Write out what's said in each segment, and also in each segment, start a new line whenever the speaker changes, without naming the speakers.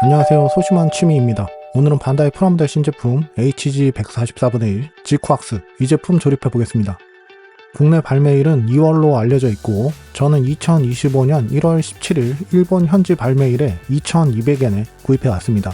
안녕하세요, 소심한 취미입니다. 오늘은 반다이 프라모델 신제품 HG144-1 지쿠악스 이 제품 조립해 보겠습니다. 국내 발매일은 2월로 알려져 있고 저는 2025년 1월 17일 일본 현지 발매일에 2200엔에 구입해 왔습니다.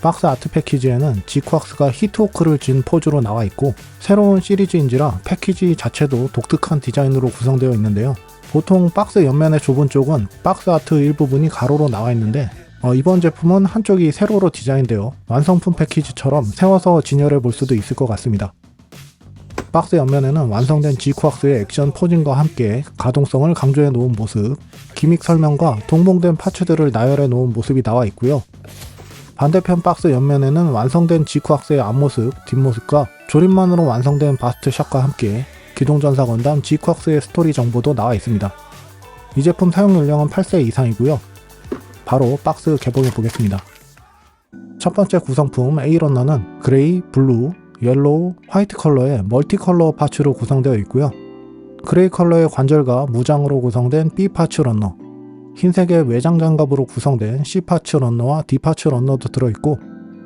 박스 아트 패키지에는 지쿠악스가 히트호크를 쥔 포즈로 나와 있고 새로운 시리즈인지라 패키지 자체도 독특한 디자인으로 구성되어 있는데요. 보통 박스 옆면의 좁은 쪽은 박스 아트 일부분이 가로로 나와 있는데 이번 제품은 한쪽이 세로로 디자인되어 완성품 패키지처럼 세워서 진열해 볼 수도 있을 것 같습니다. 박스 옆면에는 완성된 지쿠악스의 액션 포징과 함께 가동성을 강조해 놓은 모습, 기믹 설명과 동봉된 파츠들을 나열해 놓은 모습이 나와 있고요. 반대편 박스 옆면에는 완성된 지쿠악스의 앞모습, 뒷모습과 조립만으로 완성된 바스트 샷과 함께 기동전사 건담 지쿠악스의 스토리 정보도 나와 있습니다. 이 제품 사용 연령은 8세 이상이고요. 바로 박스 개봉해 보겠습니다. 첫 번째 구성품 A러너는 그레이, 블루, 옐로우, 화이트 컬러의 멀티 컬러 파츠로 구성되어 있고요. 그레이 컬러의 관절과 무장으로 구성된 B 파츠 러너, 흰색의 외장 장갑으로 구성된 C 파츠 러너와 D 파츠 러너도 들어있고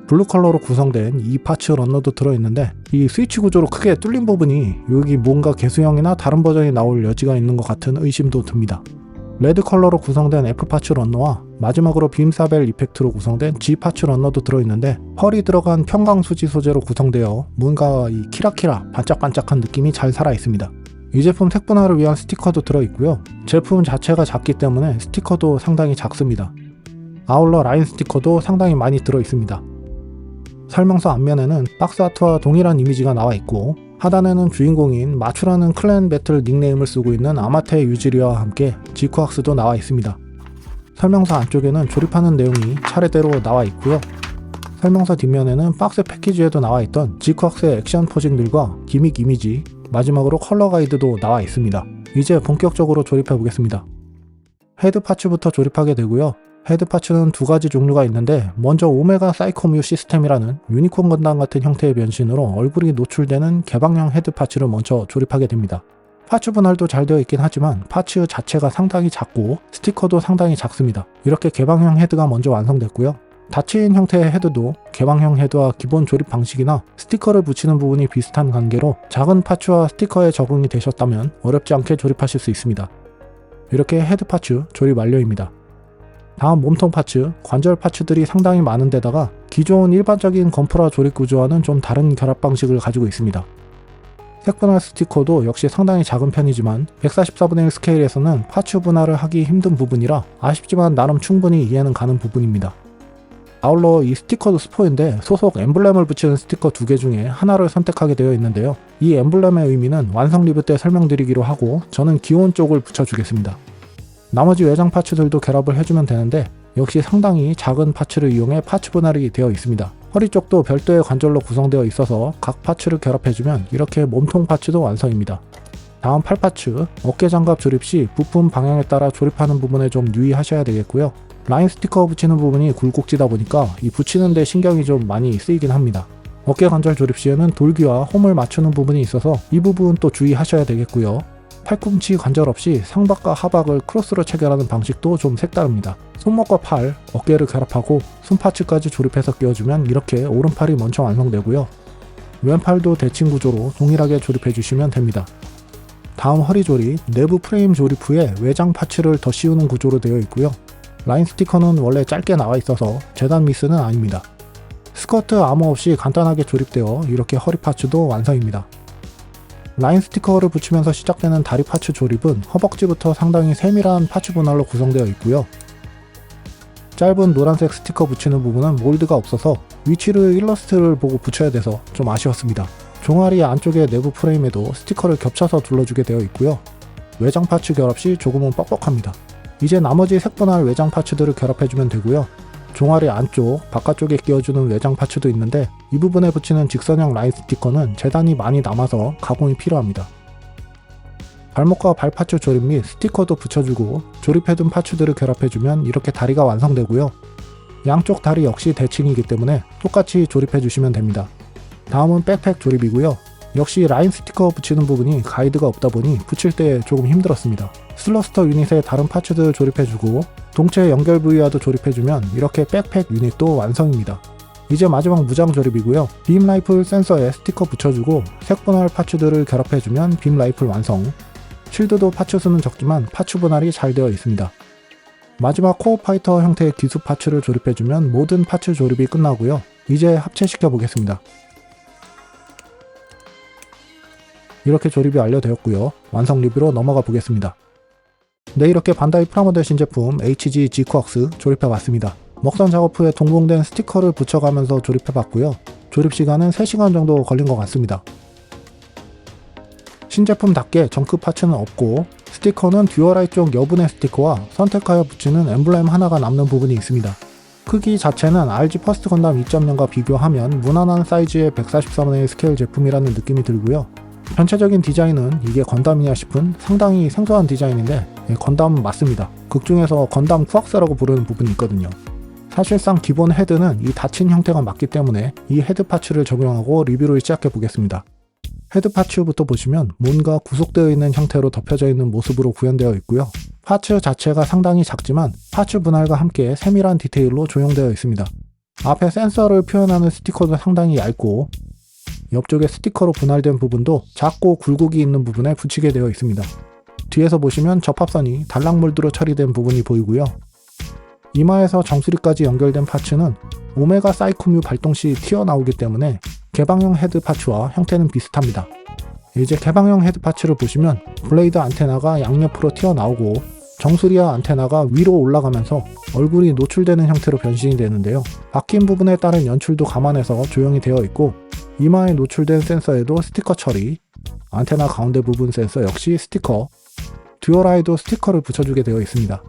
블루 컬러로 구성된 E 파츠 러너도 들어있는데 이 스위치 구조로 크게 뚫린 부분이 여기 뭔가 개수형이나 다른 버전이 나올 여지가 있는 것 같은 의심도 듭니다. 레드 컬러로 구성된 F 파츠 러너와 마지막으로 빔사벨 이펙트로 구성된 G 파츠 러너도 들어있는데 펄이 들어간 평광 수지 소재로 구성되어 뭔가 이 키라키라 반짝반짝한 느낌이 잘 살아있습니다. 이 제품 색분할을 위한 스티커도 들어있고요. 제품 자체가 작기 때문에 스티커도 상당히 작습니다. 아울러 라인 스티커도 상당히 많이 들어있습니다. 설명서 앞면에는 박스 아트와 동일한 이미지가 나와 있고 하단에는 주인공인 마추라는 클랜 배틀 닉네임을 쓰고 있는 아마테 유지리와 함께 지쿠악스도 나와 있습니다. 설명서 안쪽에는 조립하는 내용이 차례대로 나와 있고요. 설명서 뒷면에는 박스 패키지에도 나와 있던 지쿠악스의 액션 포징들과 기믹 이미지, 마지막으로 컬러 가이드도 나와 있습니다. 이제 본격적으로 조립해 보겠습니다. 헤드 파츠부터 조립하게 되고요. 헤드 파츠는 두 가지 종류가 있는데 먼저 오메가 사이코뮤 시스템이라는 유니콘 건담 같은 형태의 변신으로 얼굴이 노출되는 개방형 헤드 파츠를 먼저 조립하게 됩니다. 파츠 분할도 잘 되어 있긴 하지만 파츠 자체가 상당히 작고 스티커도 상당히 작습니다. 이렇게 개방형 헤드가 먼저 완성됐고요. 닫힌 형태의 헤드도 개방형 헤드와 기본 조립 방식이나 스티커를 붙이는 부분이 비슷한 관계로 작은 파츠와 스티커에 적응이 되셨다면 어렵지 않게 조립하실 수 있습니다. 이렇게 헤드 파츠 조립 완료입니다. 다음 몸통 파츠, 관절 파츠들이 상당히 많은 데다가 기존 일반적인 건프라 조립 구조와는 좀 다른 결합 방식을 가지고 있습니다. 색분할 스티커도 역시 상당히 작은 편이지만 144분의 1 스케일에서는 파츠 분할을 하기 힘든 부분이라 아쉽지만 나름 충분히 이해는 가는 부분입니다. 아울러 이 스티커도 스포인데 소속 엠블렘을 붙이는 스티커 두 개 중에 하나를 선택하게 되어 있는데요. 이 엠블렘의 의미는 완성 리뷰 때 설명드리기로 하고 저는 기온 쪽을 붙여주겠습니다. 나머지 외장 파츠들도 결합을 해주면 되는데 역시 상당히 작은 파츠를 이용해 파츠 분할이 되어 있습니다. 허리 쪽도 별도의 관절로 구성되어 있어서 각 파츠를 결합해주면 이렇게 몸통 파츠도 완성입니다. 다음 팔 파츠, 어깨 장갑 조립 시 부품 방향에 따라 조립하는 부분에 좀 유의하셔야 되겠고요. 라인 스티커 붙이는 부분이 굴곡지다 보니까 이 붙이는 데 신경이 좀 많이 쓰이긴 합니다. 어깨 관절 조립 시에는 돌기와 홈을 맞추는 부분이 있어서 이 부분 또 주의하셔야 되겠고요. 팔꿈치 관절 없이 상박과 하박을 크로스로 체결하는 방식도 좀 색다릅니다. 손목과 팔, 어깨를 결합하고 손파츠까지 조립해서 끼워주면 이렇게 오른팔이 먼저 완성되고요. 왼팔도 대칭 구조로 동일하게 조립해 주시면 됩니다. 다음 허리 조립, 내부 프레임 조립 후에 외장 파츠를 더 씌우는 구조로 되어 있고요. 라인 스티커는 원래 짧게 나와 있어서 재단 미스는 아닙니다. 스커트 아무 없이 간단하게 조립되어 이렇게 허리 파츠도 완성입니다. 라인 스티커를 붙이면서 시작되는 다리 파츠 조립은 허벅지부터 상당히 세밀한 파츠 분할로 구성되어 있고요. 짧은 노란색 스티커 붙이는 부분은 몰드가 없어서 위치를 일러스트를 보고 붙여야 돼서 좀 아쉬웠습니다. 종아리 안쪽의 내부 프레임에도 스티커를 겹쳐서 둘러주게 되어 있고요. 외장 파츠 결합 시 조금은 뻑뻑합니다. 이제 나머지 색분할 외장 파츠들을 결합해주면 되고요. 종아리 안쪽, 바깥쪽에 끼워주는 외장 파츠도 있는데 이 부분에 붙이는 직선형 라인 스티커는 재단이 많이 남아서 가공이 필요합니다. 발목과 발 파츠 조립 및 스티커도 붙여주고 조립해둔 파츠들을 결합해주면 이렇게 다리가 완성되고요. 양쪽 다리 역시 대칭이기 때문에 똑같이 조립해주시면 됩니다. 다음은 백팩 조립이고요. 역시 라인 스티커 붙이는 부분이 가이드가 없다 보니 붙일 때 조금 힘들었습니다. 슬러스터 유닛에 다른 파츠들 조립해주고 동체 연결 부위와도 조립해주면 이렇게 백팩 유닛도 완성입니다. 이제 마지막 무장 조립이고요. 빔 라이플 센서에 스티커 붙여주고 색 분할 파츠들을 결합해주면 빔 라이플 완성. 쉴드도 파츠 수는 적지만 파츠 분할이 잘 되어 있습니다. 마지막 코어 파이터 형태의 기수 파츠를 조립해주면 모든 파츠 조립이 끝나고요. 이제 합체시켜 보겠습니다. 이렇게 조립이 완료되었고요. 완성 리뷰로 넘어가 보겠습니다. 네, 이렇게 반다이 프라모델 신제품 HG Gquarks 조립해봤습니다. 먹선 작업 후에 동봉된 스티커를 붙여가면서 조립해봤고요. 조립 시간은 3시간 정도 걸린 것 같습니다. 신제품답게 정크 파츠는 없고 스티커는 듀얼아이 쪽 여분의 스티커와 선택하여 붙이는 엠블렘 하나가 남는 부분이 있습니다. 크기 자체는 RG 퍼스트 건담 2.0과 비교하면 무난한 사이즈의 144분의 스케일 제품이라는 느낌이 들고요. 전체적인 디자인은 이게 건담이냐 싶은 상당히 생소한 디자인인데 건담은 맞습니다. 극중에서 건담 쿠악스라고 부르는 부분이 있거든요. 사실상 기본 헤드는 이 닫힌 형태가 맞기 때문에 이 헤드 파츠를 적용하고 리뷰를 시작해 보겠습니다. 헤드 파츠부터 보시면 뭔가 구속되어 있는 형태로 덮여져 있는 모습으로 구현되어 있고요. 파츠 자체가 상당히 작지만 파츠 분할과 함께 세밀한 디테일로 조형되어 있습니다. 앞에 센서를 표현하는 스티커도 상당히 얇고 옆쪽에 스티커로 분할된 부분도 작고 굴곡이 있는 부분에 붙이게 되어 있습니다. 뒤에서 보시면 접합선이 달랑몰드로 처리된 부분이 보이고요. 이마에서 정수리까지 연결된 파츠는 오메가 사이코뮤 발동 시 튀어나오기 때문에 개방형 헤드 파츠와 형태는 비슷합니다. 이제 개방형 헤드 파츠를 보시면 블레이드 안테나가 양옆으로 튀어나오고 정수리와 안테나가 위로 올라가면서 얼굴이 노출되는 형태로 변신이 되는데요. 박힌 부분에 따른 연출도 감안해서 조형이 되어 있고 이마에 노출된 센서에도 스티커 처리, 안테나 가운데 부분 센서 역시 스티커, 듀얼아이도 스티커를 붙여주게 되어 있습니다.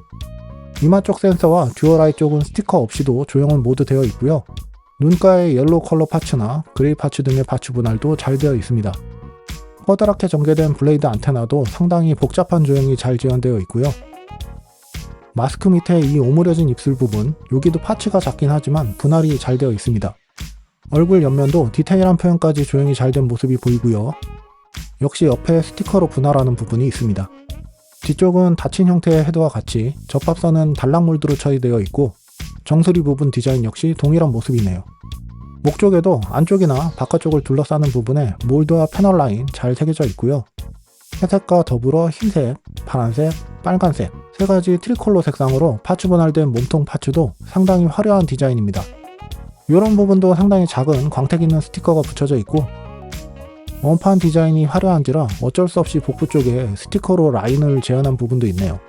이마 쪽 센서와 듀얼아이 쪽은 스티커 없이도 조형은 모두 되어 있고요. 눈가의 옐로우 컬러 파츠나 그레이 파츠 등의 파츠 분할도 잘 되어 있습니다. 뻗어랗게 전개된 블레이드 안테나도 상당히 복잡한 조형이 잘 지원되어 있고요. 마스크 밑에 이 오므려진 입술 부분, 여기도 파츠가 작긴 하지만 분할이 잘 되어 있습니다. 얼굴 옆면도 디테일한 표현까지 조형이 잘 된 모습이 보이고요. 역시 옆에 스티커로 분할하는 부분이 있습니다. 뒤쪽은 닫힌 형태의 헤드와 같이 접합선은 달랑몰드로 처리되어 있고 정수리 부분 디자인 역시 동일한 모습이네요. 목 쪽에도 안쪽이나 바깥쪽을 둘러싸는 부분에 몰드와 패널 라인 잘 새겨져 있고요. 회색과 더불어 흰색, 파란색, 빨간색 세 가지 트리컬러 색상으로 파츠 분할된 몸통 파츠도 상당히 화려한 디자인입니다. 이런 부분도 상당히 작은 광택 있는 스티커가 붙여져 있고 원판 디자인이 화려한지라 어쩔 수 없이 복부 쪽에 스티커로 라인을 재현한 부분도 있네요.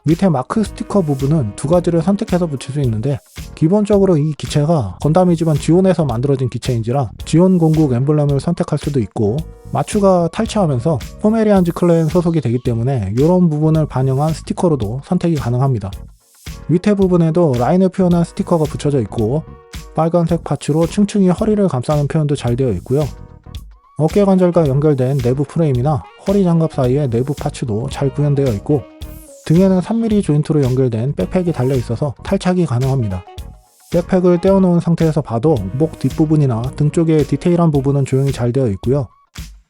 밑에 마크 스티커 부분은 두 가지를 선택해서 붙일 수 있는데 기본적으로 이 기체가 건담이지만 지온에서 만들어진 기체인지라 지온 공국 엠블렘을 선택할 수도 있고 마추가 탈취하면서 포메리안즈 클랜 소속이 되기 때문에 이런 부분을 반영한 스티커로도 선택이 가능합니다. 밑에 부분에도 라인을 표현한 스티커가 붙여져 있고 빨간색 파츠로 층층이 허리를 감싸는 표현도 잘 되어 있고요. 어깨 관절과 연결된 내부 프레임이나 허리 장갑 사이의 내부 파츠도 잘 구현되어 있고 등에는 3mm 조인트로 연결된 백팩이 달려 있어서 탈착이 가능합니다. 백팩을 떼어놓은 상태에서 봐도 목 뒷부분이나 등 쪽의 디테일한 부분은 조형이 잘 되어 있고요.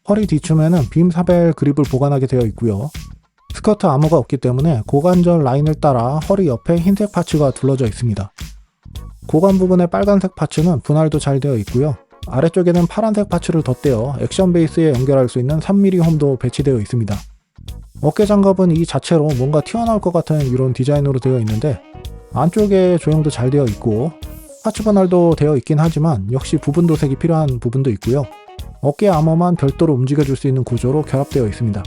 허리 뒤춤에는 빔 사벨 그립을 보관하게 되어 있고요. 스커트 아머가 없기 때문에 고관절 라인을 따라 허리 옆에 흰색 파츠가 둘러져 있습니다. 고관 부분의 빨간색 파츠는 분할도 잘 되어 있고요. 아래쪽에는 파란색 파츠를 덧대어 액션 베이스에 연결할 수 있는 3mm 홈도 배치되어 있습니다. 어깨 장갑은 이 자체로 뭔가 튀어나올 것 같은 이런 디자인으로 되어 있는데 안쪽에 조형도 잘 되어 있고 파츠 분할도 되어 있긴 하지만 역시 부분 도색이 필요한 부분도 있고요. 어깨 아머만 별도로 움직여줄 수 있는 구조로 결합되어 있습니다.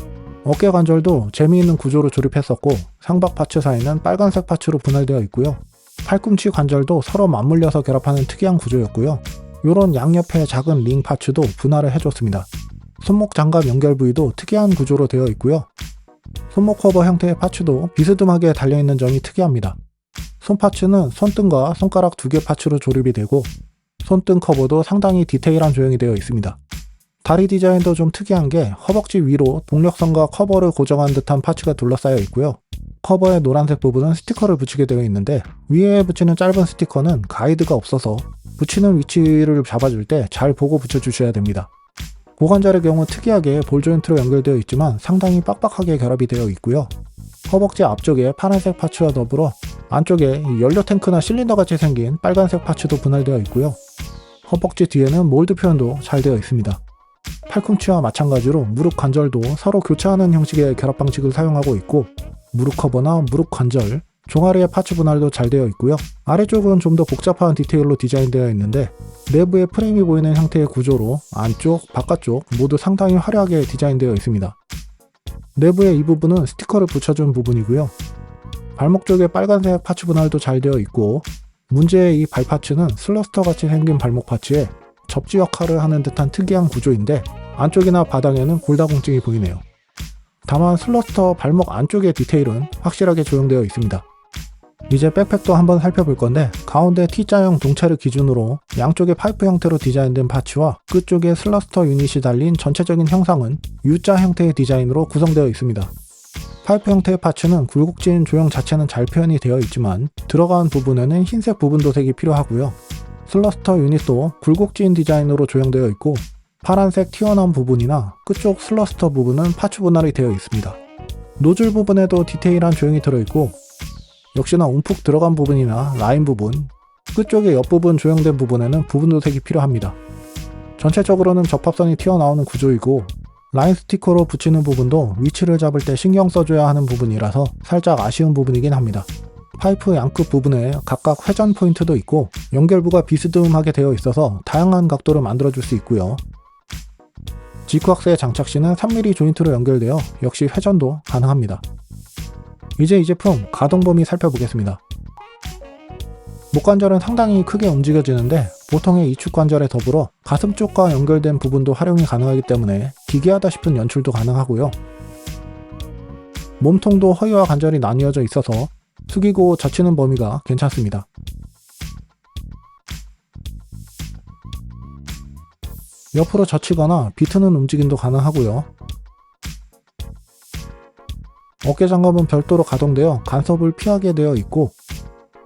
어깨 관절도 재미있는 구조로 조립했었고 상박 파츠 사이는 빨간색 파츠로 분할되어 있고요. 팔꿈치 관절도 서로 맞물려서 결합하는 특이한 구조였고요. 이런 양옆에 작은 링 파츠도 분할을 해줬습니다. 손목 장갑 연결 부위도 특이한 구조로 되어 있고요. 손목 커버 형태의 파츠도 비스듬하게 달려있는 점이 특이합니다. 손 파츠는 손등과 손가락 2개 파츠로 조립이 되고 손등 커버도 상당히 디테일한 조형이 되어 있습니다. 다리 디자인도 좀 특이한 게 허벅지 위로 동력선과 커버를 고정한 듯한 파츠가 둘러싸여 있고요. 커버의 노란색 부분은 스티커를 붙이게 되어 있는데 위에 붙이는 짧은 스티커는 가이드가 없어서 붙이는 위치를 잡아줄 때 잘 보고 붙여주셔야 됩니다. 고관절의 경우 특이하게 볼 조인트로 연결되어 있지만 상당히 빡빡하게 결합이 되어 있고요. 허벅지 앞쪽에 파란색 파츠와 더불어 안쪽에 연료 탱크나 실린더 같이 생긴 빨간색 파츠도 분할되어 있고요. 허벅지 뒤에는 몰드 표현도 잘 되어 있습니다. 팔꿈치와 마찬가지로 무릎 관절도 서로 교차하는 형식의 결합 방식을 사용하고 있고 무릎 커버나 무릎 관절, 종아리의 파츠 분할도 잘 되어 있고요. 아래쪽은 좀 더 복잡한 디테일로 디자인되어 있는데 내부에 프레임이 보이는 형태의 구조로 안쪽, 바깥쪽 모두 상당히 화려하게 디자인되어 있습니다. 내부의 이 부분은 스티커를 붙여준 부분이고요. 발목 쪽에 빨간색 파츠 분할도 잘 되어 있고 문제의 이 발 파츠는 슬러스터 같이 생긴 발목 파츠에 접지 역할을 하는 듯한 특이한 구조인데 안쪽이나 바닥에는 골다공증이 보이네요. 다만 슬러스터 발목 안쪽의 디테일은 확실하게 조형되어 있습니다. 이제 백팩도 한번 살펴볼 건데 가운데 T자형 동체를 기준으로 양쪽에 파이프 형태로 디자인된 파츠와 끝쪽에 슬러스터 유닛이 달린 전체적인 형상은 U자 형태의 디자인으로 구성되어 있습니다. 파이프 형태의 파츠는 굴곡진 조형 자체는 잘 표현이 되어 있지만 들어간 부분에는 흰색 부분 도색이 필요하고요. 슬러스터 유닛도 굴곡진 디자인으로 조형되어 있고 파란색 튀어나온 부분이나 끝쪽 슬러스터 부분은 파츠 분할이 되어 있습니다. 노즐 부분에도 디테일한 조형이 들어있고 역시나 움푹 들어간 부분이나 라인 부분, 끝쪽의 옆부분 조형된 부분에는 부분 도색이 필요합니다. 전체적으로는 접합선이 튀어나오는 구조이고 라인 스티커로 붙이는 부분도 위치를 잡을 때 신경 써줘야 하는 부분이라서 살짝 아쉬운 부분이긴 합니다. 파이프 양끝 부분에 각각 회전 포인트도 있고 연결부가 비스듬하게 되어 있어서 다양한 각도를 만들어줄 수 있고요. 지크왁스의 장착시는 3mm 조인트로 연결되어 역시 회전도 가능합니다. 이제 이 제품 가동 범위 살펴보겠습니다. 목관절은 상당히 크게 움직여지는데 보통의 이축 관절에 더불어 가슴 쪽과 연결된 부분도 활용이 가능하기 때문에 기괴하다 싶은 연출도 가능하고요. 몸통도 허리와 관절이 나뉘어져 있어서 숙이고 젖히는 범위가 괜찮습니다. 옆으로 젖히거나 비트는 움직임도 가능하고요. 어깨 장갑은 별도로 가동되어 간섭을 피하게 되어 있고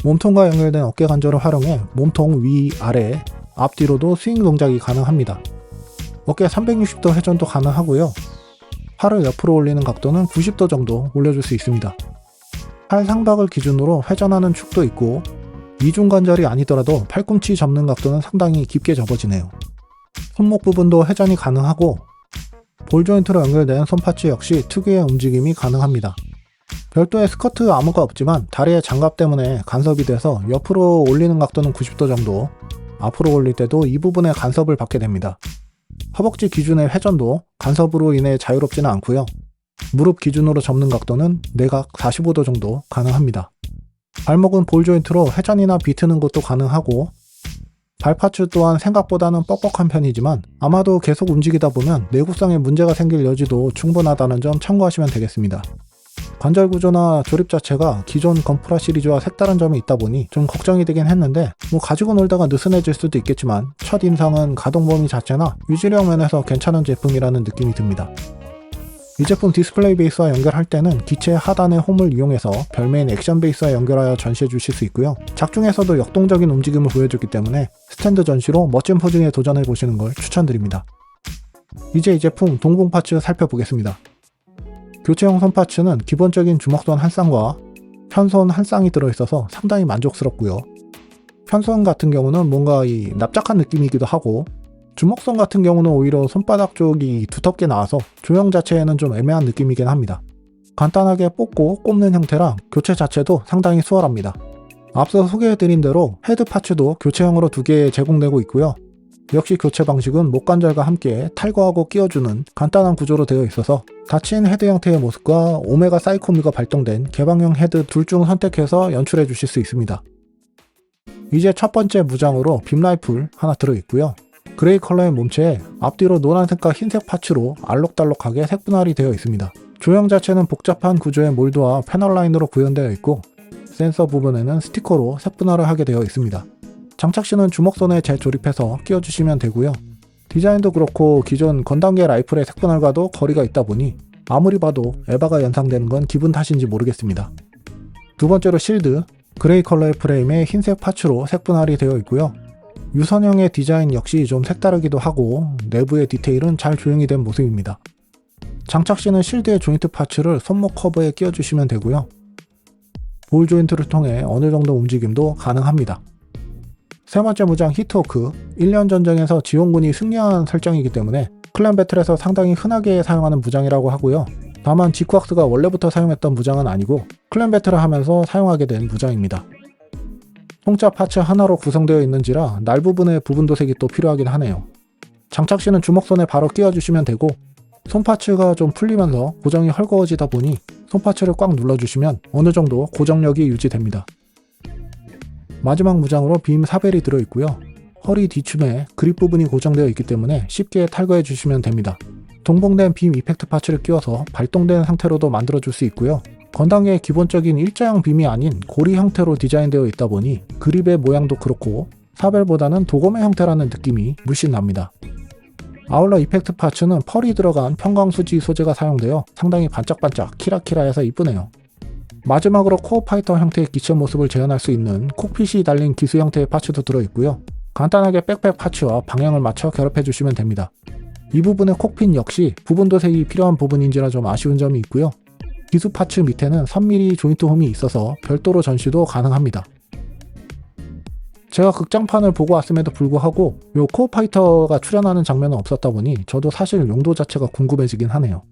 몸통과 연결된 어깨 관절을 활용해 몸통 위, 아래, 앞뒤로도 스윙 동작이 가능합니다. 어깨 360도 회전도 가능하고요. 팔을 옆으로 올리는 각도는 90도 정도 올려줄 수 있습니다. 팔 상박을 기준으로 회전하는 축도 있고 이중 관절이 아니더라도 팔꿈치 접는 각도는 상당히 깊게 접어지네요. 손목 부분도 회전이 가능하고 볼 조인트로 연결된 손파츠 역시 특유의 움직임이 가능합니다. 별도의 스커트 아무가 없지만 다리의 장갑 때문에 간섭이 돼서 옆으로 올리는 각도는 90도 정도, 앞으로 올릴 때도 이 부분에 간섭을 받게 됩니다. 허벅지 기준의 회전도 간섭으로 인해 자유롭지는 않고요. 무릎 기준으로 접는 각도는 내각 45도 정도 가능합니다. 발목은 볼 조인트로 회전이나 비트는 것도 가능하고 발파츠 또한 생각보다는 뻑뻑한 편이지만 아마도 계속 움직이다 보면 내구성에 문제가 생길 여지도 충분하다는 점 참고하시면 되겠습니다. 관절 구조나 조립 자체가 기존 건프라 시리즈와 색다른 점이 있다 보니 좀 걱정이 되긴 했는데 가지고 놀다가 느슨해질 수도 있겠지만 첫인상은 가동 범위 자체나 유지력 면에서 괜찮은 제품이라는 느낌이 듭니다. 이 제품 디스플레이 베이스와 연결할 때는 기체 하단의 홈을 이용해서 별메인 액션 베이스와 연결하여 전시해 주실 수 있고요. 작중에서도 역동적인 움직임을 보여주기 때문에 스탠드 전시로 멋진 포징에 도전해 보시는 걸 추천드립니다. 이제 이 제품 동봉 파츠 살펴보겠습니다. 교체형 손 파츠는 기본적인 주먹손 한 쌍과 편손 한 쌍이 들어있어서 상당히 만족스럽고요. 편손 같은 경우는 뭔가 이 납작한 느낌이기도 하고 주먹손 같은 경우는 오히려 손바닥 쪽이 두텁게 나와서 조형 자체에는 좀 애매한 느낌이긴 합니다. 간단하게 뽑고 꼽는 형태라 교체 자체도 상당히 수월합니다. 앞서 소개해드린 대로 헤드 파츠도 교체형으로 2개 제공되고 있고요. 역시 교체 방식은 목관절과 함께 탈거하고 끼워주는 간단한 구조로 되어 있어서 닫힌 헤드 형태의 모습과 오메가 사이코미가 발동된 개방형 헤드 둘 중 선택해서 연출해 주실 수 있습니다. 이제 첫 번째 무장으로 빔라이플 하나 들어있고요. 그레이 컬러의 몸체에 앞뒤로 노란색과 흰색 파츠로 알록달록하게 색분할이 되어 있습니다. 조형 자체는 복잡한 구조의 몰드와 패널 라인으로 구현되어 있고 센서 부분에는 스티커로 색분할을 하게 되어 있습니다. 장착시는 주먹선에 재조립해서 끼워주시면 되고요. 디자인도 그렇고 기존 건담계 라이플의 색분할과도 거리가 있다 보니 아무리 봐도 에바가 연상되는 건 기분 탓인지 모르겠습니다. 두 번째로 실드, 그레이 컬러의 프레임에 흰색 파츠로 색분할이 되어 있고요. 유선형의 디자인 역시 좀 색다르기도 하고 내부의 디테일은 잘 조형이 된 모습입니다. 장착시는 실드의 조인트 파츠를 손목 커버에 끼워주시면 되고요. 볼 조인트를 통해 어느 정도 움직임도 가능합니다. 세 번째 무장 히트워크, 1년 전쟁에서 지원군이 승리한 설정이기 때문에 클랜 배틀에서 상당히 흔하게 사용하는 무장이라고 하고요. 다만 지쿠악스가 원래부터 사용했던 무장은 아니고 클랜 배틀을 하면서 사용하게 된 무장입니다. 통짜 파츠 하나로 구성되어 있는지라 날 부분의 부분 도색이 또 필요하긴 하네요. 장착시는 주먹선에 바로 끼워주시면 되고 손파츠가 좀 풀리면서 고정이 헐거워지다 보니 손파츠를 꽉 눌러주시면 어느 정도 고정력이 유지됩니다. 마지막 무장으로 빔 사벨이 들어있고요. 허리 뒤춤에 그립 부분이 고정되어 있기 때문에 쉽게 탈거해 주시면 됩니다. 동봉된 빔 이펙트 파츠를 끼워서 발동된 상태로도 만들어줄 수 있고요. 건담계의 기본적인 일자형 빔이 아닌 고리 형태로 디자인되어 있다 보니 그립의 모양도 그렇고 사벨보다는 도검의 형태라는 느낌이 물씬 납니다. 아울러 이펙트 파츠는 펄이 들어간 편광수지 소재가 사용되어 상당히 반짝반짝 키라키라해서 이쁘네요. 마지막으로 코어 파이터 형태의 기체 모습을 재현할 수 있는 콕핏이 달린 기수 형태의 파츠도 들어있고요. 간단하게 백팩 파츠와 방향을 맞춰 결합해주시면 됩니다. 이 부분의 콕핏 역시 부분 도색이 필요한 부분인지라 좀 아쉬운 점이 있고요. 기수 파츠 밑에는 3mm 조인트 홈이 있어서 별도로 전시도 가능합니다. 제가 극장판을 보고 왔음에도 불구하고 요 코어 파이터가 출연하는 장면은 없었다 보니 저도 사실 용도 자체가 궁금해지긴 하네요.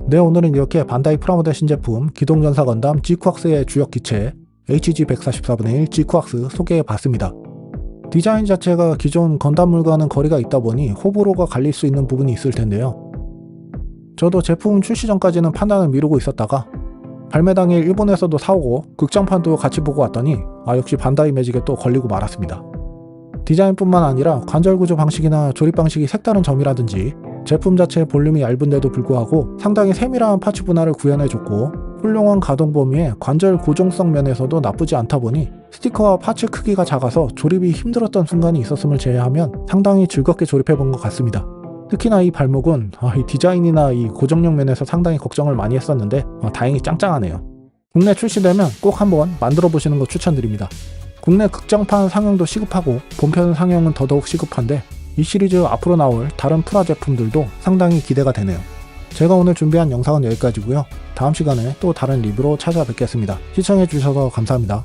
네, 오늘은 이렇게 반다이 프라모델 신제품 기동전사 건담 지쿠악스의 주역 기체 HG144분의 1 지쿠악스 소개해봤습니다. 디자인 자체가 기존 건담물과는 거리가 있다 보니 호불호가 갈릴 수 있는 부분이 있을 텐데요. 저도 제품 출시 전까지는 판단을 미루고 있었다가 발매 당일 일본에서도 사오고 극장판도 같이 보고 왔더니 역시 반다이 매직에 또 걸리고 말았습니다. 디자인뿐만 아니라 관절 구조 방식이나 조립 방식이 색다른 점이라든지 제품 자체의 볼륨이 얇은데도 불구하고 상당히 세밀한 파츠 분할을 구현해줬고 훌륭한 가동 범위에 관절 고정성 면에서도 나쁘지 않다 보니 스티커와 파츠 크기가 작아서 조립이 힘들었던 순간이 있었음을 제외하면 상당히 즐겁게 조립해본 것 같습니다. 특히나 이 발목은 이 디자인이나 이 고정력 면에서 상당히 걱정을 많이 했었는데 다행히 짱짱하네요. 국내 출시되면 꼭 한번 만들어 보시는 거 추천드립니다. 국내 극장판 상영도 시급하고 본편 상영은 더더욱 시급한데 이 시리즈 앞으로 나올 다른 프라 제품들도 상당히 기대가 되네요. 제가 오늘 준비한 영상은 여기까지고요. 다음 시간에 또 다른 리뷰로 찾아뵙겠습니다. 시청해주셔서 감사합니다.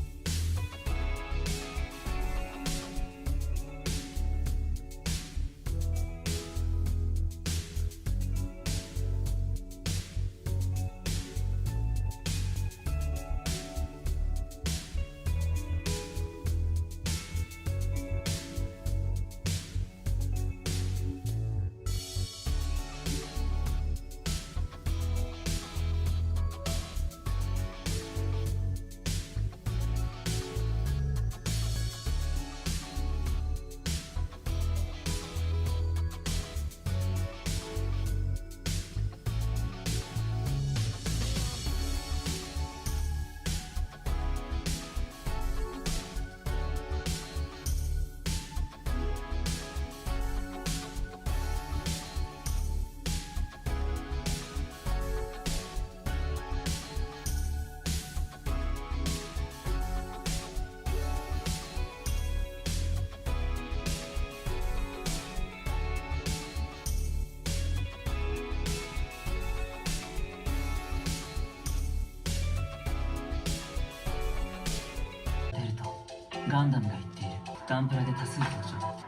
ガンダムが言っているガンプラで多数登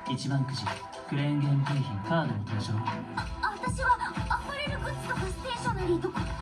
場一番くじクレーンゲーム景品カードも登場